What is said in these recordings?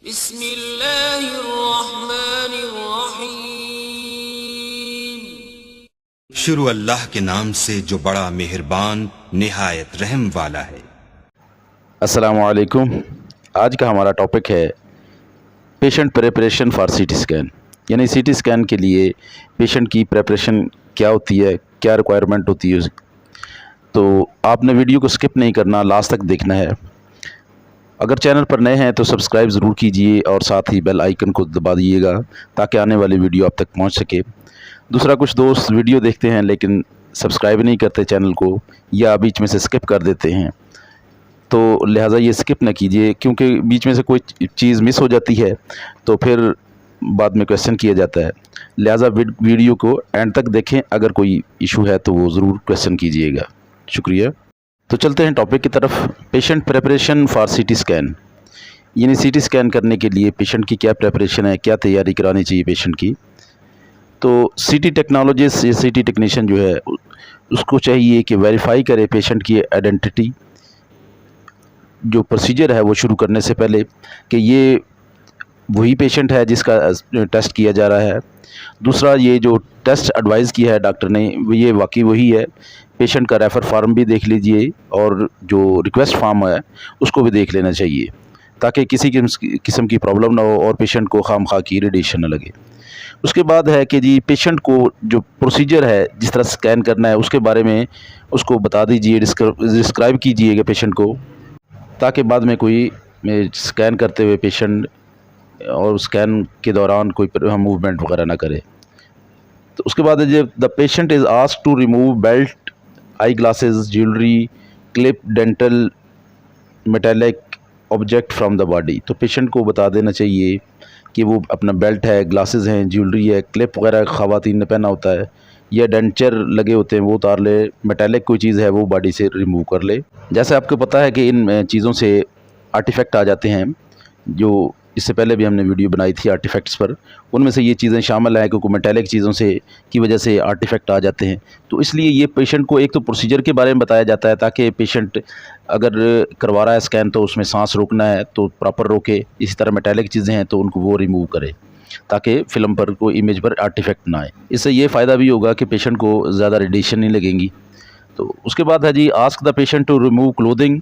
बिस्मिल्लाहिर्रहमानिर्रहीम। शुरू अल्लाह के नाम से जो बड़ा मेहरबान निहायत रहम वाला है। अस्सलामु अलैकुम। आज का हमारा टॉपिक है patient preparation for CT scan, यानी सीटी स्कैन के लिए पेशेंट की प्रिपरेशन क्या होती है, क्या रिक्वायरमेंट होती है। तो आपने वीडियो को स्किप नहीं करना, लास्ट तक देखना है। अगर चैनल पर नए हैं तो सब्सक्राइब ज़रूर कीजिए और साथ ही बेल आइकन को दबा दीजिएगा ताकि आने वाली वीडियो आप तक पहुंच सके। दूसरा, कुछ दोस्त वीडियो देखते हैं लेकिन सब्सक्राइब नहीं करते चैनल को, या बीच में से स्किप कर देते हैं, तो लिहाजा ये स्किप ना कीजिए, क्योंकि बीच में से कोई चीज़ मिस हो जाती है तो फिर बाद में क्वेश्चन किया जाता है। लिहाजा वीडियो को एंड तक देखें, अगर कोई इशू है तो वो ज़रूर क्वेश्चन कीजिएगा। शुक्रिया। तो चलते हैं टॉपिक की तरफ। Patient preparation for CT scan, यानी सीटी स्कैन करने के लिए पेशेंट की क्या प्रिपरेशन है, क्या तैयारी करानी चाहिए पेशेंट की। तो सीटी टेक्नोलॉजिस्ट या सीटी टेक्नीशियन जो है उसको चाहिए कि वेरीफाई करे पेशेंट की आइडेंटिटी, जो प्रोसीजर है वो शुरू करने से पहले, कि ये वही पेशेंट है जिसका टेस्ट किया जा रहा है। दूसरा, ये जो टेस्ट एडवाइस किया है डॉक्टर ने ये वाकई वही है। पेशेंट का रेफ़र फार्म भी देख लीजिए और जो रिक्वेस्ट फार्म है उसको भी देख लेना चाहिए, ताकि किसी किस्म की प्रॉब्लम ना हो और पेशेंट को खामखा की रेडिएशन न लगे। उसके बाद है कि जी पेशेंट को जो प्रोसीजर है, जिस तरह स्कैन करना है उसके बारे में उसको बता दीजिए, डिस्क्राइब कीजिएगा पेशेंट को, ताकि बाद में कोई स्कैन करते हुए पेशेंट और स्कैन के दौरान कोई मूवमेंट वगैरह ना करे। तो उसके बाद जब the patient is asked to remove belt, eye glasses, jewellery, clip, dental, metallic object from the body, तो पेशेंट को बता देना चाहिए कि वो अपना बेल्ट है, ग्लासेस हैं, ज्वेलरी है, क्लिप वगैरह ख़वातीन ने पहना होता है, या डेंचर लगे होते हैं वो उतार ले, मेटेलिक कोई चीज़ है वो बॉडी से रिमूव कर ले। जैसे आपको पता है कि इन चीज़ों से आर्टिफैक्ट आ जाते हैं, जो इससे पहले भी हमने वीडियो बनाई थी आर्टिफैक्ट्स पर, उनमें से ये चीज़ें शामिल हैं, क्योंकि मेटेलिक चीज़ों से की वजह से आर्टिफैक्ट आ जाते हैं। तो इसलिए ये पेशेंट को एक तो प्रोसीजर के बारे में बताया जाता है, ताकि पेशेंट अगर करवा रहा है स्कैन तो उसमें सांस रोकना है तो प्रॉपर रोके। इसी तरह मेटेलिक चीज़ें हैं तो उनको वो रिमूव करे, ताकि फिल्म पर कोई इमेज पर आर्टिफैक्ट ना आए। इससे ये फ़ायदा भी होगा कि पेशेंट को ज़्यादा रेडिएशन नहीं लगेंगी। तो उसके बाद है जी, ask the patient to remove clothing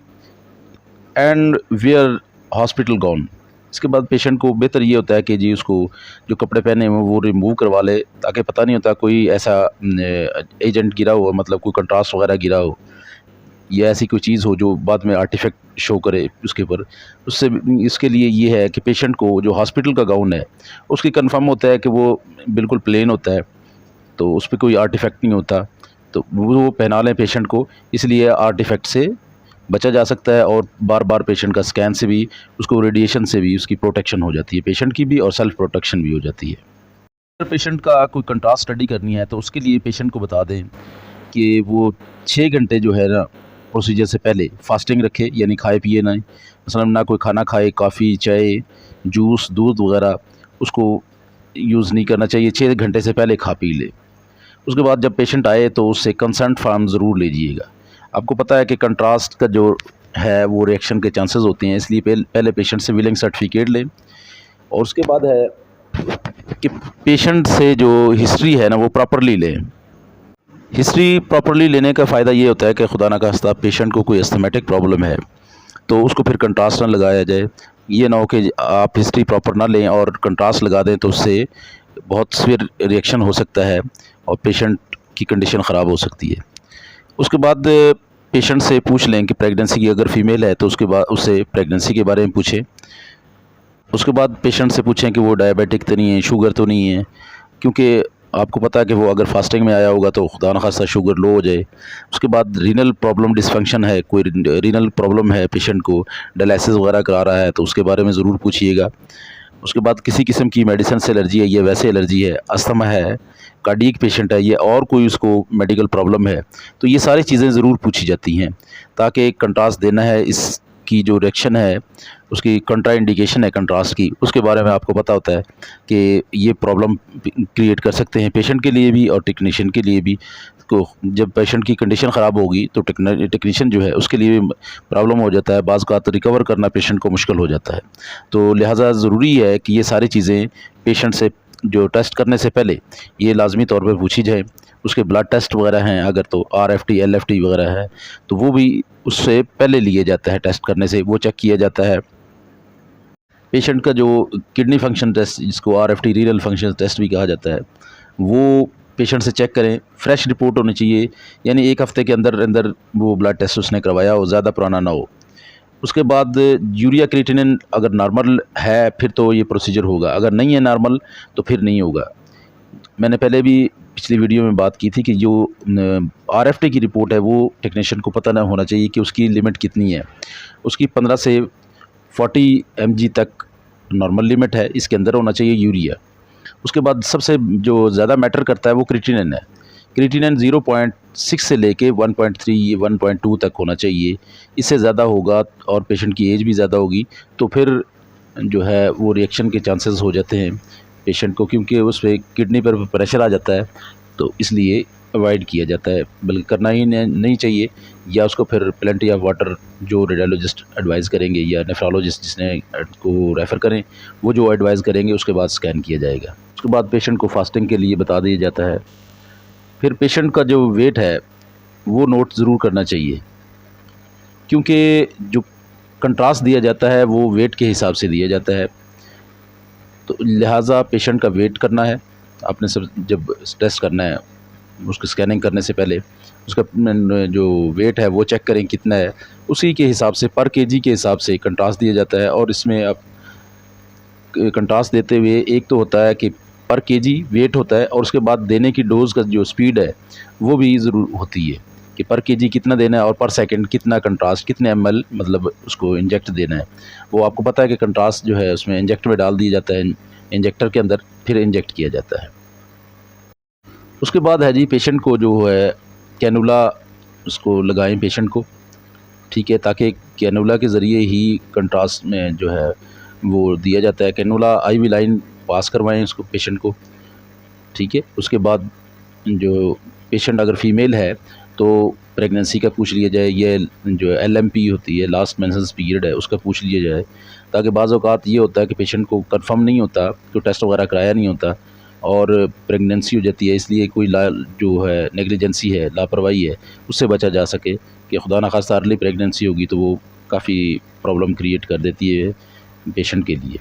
and wear hospital gown. इसके बाद पेशेंट को बेहतर ये होता है कि जी उसको जो कपड़े पहने हैं वो रिमूव करवा ले, ताकि पता नहीं होता कोई ऐसा एजेंट गिरा हो, मतलब कोई कंट्रास्ट वगैरह गिरा हो या ऐसी कोई चीज़ हो जो बाद में आर्टिफैक्ट शो करे उसके ऊपर। उससे इसके लिए ये है कि पेशेंट को जो हॉस्पिटल का गाउन है उसकी कंफर्म होता है कि वो बिल्कुल प्लेन होता है, तो उस पर कोई आर्टिफैक्ट नहीं होता, तो वो पहना लें पेशेंट को। इसलिए आर्टिफैक्ट से बचा जा सकता है और बार बार पेशेंट का स्कैन से भी, उसको रेडिएशन से भी उसकी प्रोटेक्शन हो जाती है, पेशेंट की भी और सेल्फ प्रोटेक्शन भी हो जाती है। अगर पेशेंट का कोई कंट्रास्ट स्टडी करनी है तो उसके लिए पेशेंट को बता दें कि वो 6 घंटे जो है ना प्रोसीजर से पहले फास्टिंग रखे, यानी खाए पिए ना, मसलन ना कोई खाना खाए, कॉफ़ी, चाय, जूस, दूध वगैरह उसको यूज़ नहीं करना चाहिए। 6 घंटे से पहले खा पी ले। उसके बाद जब पेशेंट आए तो उससे कंसेंट फॉर्म ज़रूर लीजिएगा। आपको पता है कि कंट्रास्ट का जो है वो रिएक्शन के चांसेस होते हैं, इसलिए पहले पेशेंट से विलिंग सर्टिफिकेट लें। और उसके बाद है कि पेशेंट से जो हिस्ट्री है ना वो प्रॉपरली लें। हिस्ट्री प्रॉपरली लेने का फ़ायदा ये होता है कि खुदा ना खास्ता पेशेंट को कोई एस्थमेटिक प्रॉब्लम है तो उसको फिर कंट्रास्ट ना लगाया जाए। ये ना हो कि आप हिस्ट्री प्रॉपर ना लें और कंट्रास्ट लगा दें, तो उससे बहुत सीवियर रिएक्शन हो सकता है और पेशेंट की कंडीशन ख़राब हो सकती है। उसके बाद पेशेंट से पूछ लें कि प्रेगनेंसी की अगर फ़ीमेल है तो उसके बाद उससे प्रेगनेंसी के बारे में पूछें। उसके बाद पेशेंट से पूछें कि वो डायबिटिक तो नहीं है, शुगर तो नहीं है, क्योंकि आपको पता है कि वो अगर फास्टिंग में आया होगा तो खुदा न खास्ता शुगर लो हो जाए। उसके बाद रीनल प्रॉब्लम डिसफंक्शन है, कोई रीनल प्रॉब्लम है, पेशेंट को डायलिसिस वगैरह करा रहा है तो उसके बारे में ज़रूर पूछिएगा। उसके बाद किसी किस्म की मेडिसिन से एलर्जी है या वैसे एलर्जी है, अस्थमा है, कार्डियक पेशेंट है, ये और कोई उसको मेडिकल प्रॉब्लम है, तो ये सारी चीज़ें ज़रूर पूछी जाती हैं, ताकि एक कंट्रास्ट देना है, इसकी जो रिएक्शन है उसकी कंट्रा इंडिकेशन है कंट्रास्ट की, उसके बारे में आपको पता होता है कि ये प्रॉब्लम क्रिएट कर सकते हैं पेशेंट के लिए भी और टेक्नीशियन के लिए भी। को जब पेशेंट की कंडीशन ख़राब होगी तो टेक्नीशियन जो है उसके लिए प्रॉब्लम हो जाता है, बाज़ का तो रिकवर करना पेशेंट को मुश्किल हो जाता है। तो लिहाजा ज़रूरी है कि ये सारी चीज़ें पेशेंट से जो टेस्ट करने से पहले ये लाजमी तौर पर पूछी जाए। उसके ब्लड टेस्ट वगैरह हैं, अगर तो RFT LFT वगैरह है तो वो भी उससे पहले लिए जाता है, टेस्ट करने से वो चेक किया जाता है। पेशेंट का जो किडनी फंक्शन टेस्ट, जिसको RFT रीनल फंक्शन टेस्ट भी कहा जाता है, वो पेशेंट से चेक करें। फ्रेश रिपोर्ट होनी चाहिए, यानी 1 हफ़्ते के अंदर अंदर वो ब्लड टेस्ट उसने करवाया हो, ज़्यादा पुराना ना हो। उसके बाद यूरिया क्रिएटिनिन अगर नॉर्मल है फिर तो ये प्रोसीजर होगा, अगर नहीं है नॉर्मल तो फिर नहीं होगा। मैंने पहले भी पिछली वीडियो में बात की थी कि जो RFT की रिपोर्ट है वो टेक्नीशियन को पता ना होना चाहिए कि उसकी लिमिट कितनी है। उसकी 15 से 40 mg तक नॉर्मल लिमिट है, इसके अंदर होना चाहिए यूरिया। उसके बाद सबसे जो ज़्यादा मैटर करता है वो क्रिएटिनिन है। क्रिएटिनिन 0.6 से लेके 1.3 1.2 तक होना चाहिए। इससे ज़्यादा होगा और पेशेंट की एज भी ज़्यादा होगी तो फिर जो है वो रिएक्शन के चांसेस हो जाते हैं पेशेंट को, क्योंकि उस पर किडनी पर प्रेशर आ जाता है, तो इसलिए अवॉइड किया जाता है, बल्कि करना ही नहीं चाहिए। या उसको फिर प्लेंटी ऑफ वाटर जो रेडियोलॉजिस्ट एडवाइस करेंगे या नेफ्रोलॉजिस्ट जिसने को रेफ़र करें वो जो एडवाइस करेंगे उसके बाद स्कैन किया जाएगा। उसके बाद पेशेंट को फास्टिंग के लिए बता दिया जाता है। फिर पेशेंट का जो वेट है वो नोट ज़रूर करना चाहिए, क्योंकि जो कंट्रास्ट दिया जाता है वो वेट के हिसाब से दिया जाता है, तो लिहाजा पेशेंट का वेट करना है। आपने सब जब टेस्ट करना है उसकी स्कैनिंग करने से पहले उसका जो वेट है वो चेक करें कितना है, उसी के हिसाब से पर केजी के हिसाब से कंट्रास्ट दिया जाता है। और इसमें आप कंट्रास्ट देते हुए एक तो होता है कि पर केजी वेट होता है और उसके बाद देने की डोज़ का जो स्पीड है वो भी ज़रूर होती है कि पर केजी कितना देना है और पर सेकंड कितना कंट्रास्ट, कितने ml मतलब उसको इंजेक्ट देना है। वो आपको पता है कि कंट्रास्ट जो है उसमें इंजेक्ट में डाल दिया जाता है, इंजेक्टर के अंदर फिर इंजेक्ट किया जाता है। उसके बाद है जी पेशेंट को जो है कैनुला उसको लगाएं पेशेंट को, ठीक है, ताकि कैनुला के ज़रिए ही कंट्रास्ट में जो है वो दिया जाता है। कैनुला IV लाइन पास करवाएं उसको पेशेंट को, ठीक है। उसके बाद जो पेशेंट अगर फ़ीमेल है तो प्रेगनेंसी का पूछ लिया जाए, ये जो LMP होती है लास्ट मेंसेस पीरियड है उसका पूछ लिया जाए, ताकि बाज़ औक़ात ये होता है कि पेशेंट को कंफर्म नहीं होता, तो टेस्ट वगैरह कराया नहीं होता और प्रेगनेंसी हो जाती है, इसलिए कोई जो है नेग्लिजेंसी है, लापरवाही है, उससे बचा जा सके कि खुदा न खास्ता अर्ली प्रेगनेंसी होगी तो वो काफ़ी प्रॉब्लम क्रिएट कर देती है पेशेंट के लिए।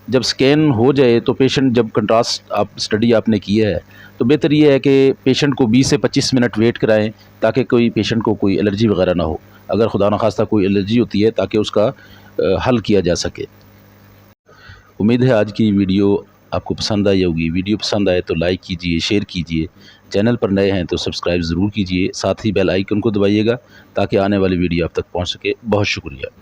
जब स्कैन हो जाए तो पेशेंट जब कंट्रास्ट स्टडी आपने किया है तो बेहतर ये है कि पेशेंट को 20 से 25 मिनट वेट कराएं, ताकि कोई पेशेंट को कोई एलर्जी वगैरह ना हो, अगर खुदा न खास्ता कोई एलर्जी होती है ताकि उसका हल किया जा सके। उम्मीद है आज की वीडियो आपको पसंद आई होगी। वीडियो पसंद आए तो लाइक कीजिए, शेयर कीजिए, चैनल पर नए हैं तो सब्सक्राइब ज़रूर कीजिए, साथ ही बेल आइकन को दबाइएगा ताकि आने वाली वीडियो आप तक पहुँच सके। बहुत शुक्रिया।